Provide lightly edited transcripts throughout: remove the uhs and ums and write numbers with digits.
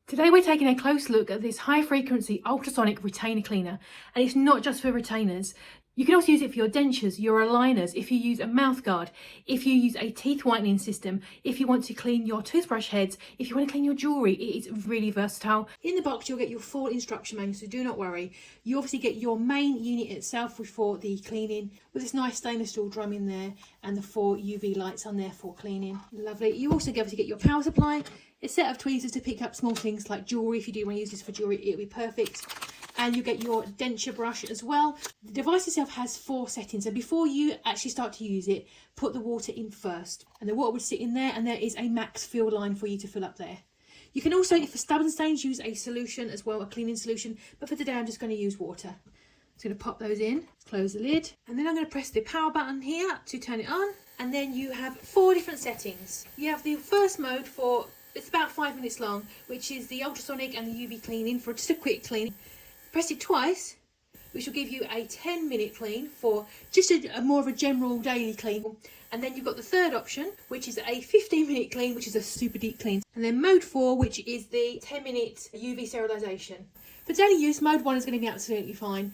Today we're taking a close look at this high frequency ultrasonic retainer cleaner, and it's not just for retainers. You can also use it for your dentures, your aligners, if you use a mouth guard, if you use a teeth whitening system, if you want to clean your toothbrush heads, if you want to clean your jewellery. It is really versatile. In the box you'll get your full instruction manual, so do not worry. You obviously get your main unit itself for the cleaning, with this nice stainless steel drum in there and the 4 UV lights on there for cleaning. Lovely. You also obviously get your power supply, a set of tweezers to pick up small things like jewellery. If you do want to use this for jewellery, it'll be perfect. And you get your denture brush as well. The device itself has 4 settings, so before you actually start to use it, put the water in first, and the water would sit in there, and there is a max fill line for you to fill up there. You can also, for stubborn stains, use a solution as well, a cleaning solution, but for today I'm just going to use water. I'm just going to pop those in, close the lid, and then I'm going to press the power button here to turn it on, and then you have 4 different settings. You have the first mode for, it's about 5 minutes long, which is the ultrasonic and the UV cleaning for just a quick clean. Press it twice, which will give you a 10-minute clean for just a more of a general daily clean. And then you've got the third option, which is a 15-minute clean, which is a super deep clean. And then mode 4, which is the 10-minute UV sterilisation. For daily use, mode 1 is going to be absolutely fine.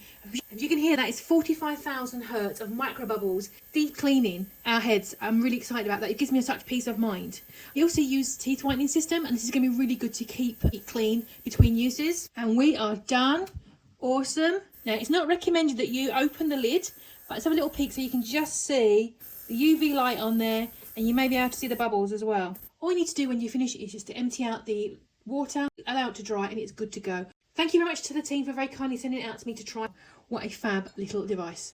As you can hear, that is 45,000 hertz of micro bubbles, deep cleaning our heads. I'm really excited about that. It gives me such peace of mind. We also use teeth whitening system, and this is going to be really good to keep it clean between uses. And we are done. Awesome. Now, it's not recommended that you open the lid, but let's have a little peek so you can just see the UV light on there, and you may be able to see the bubbles as well. All you need to do when you finish it is just to empty out the water, allow it to dry, and it's good to go. Thank you very much to the team for very kindly sending it out to me to try. What a fab little device.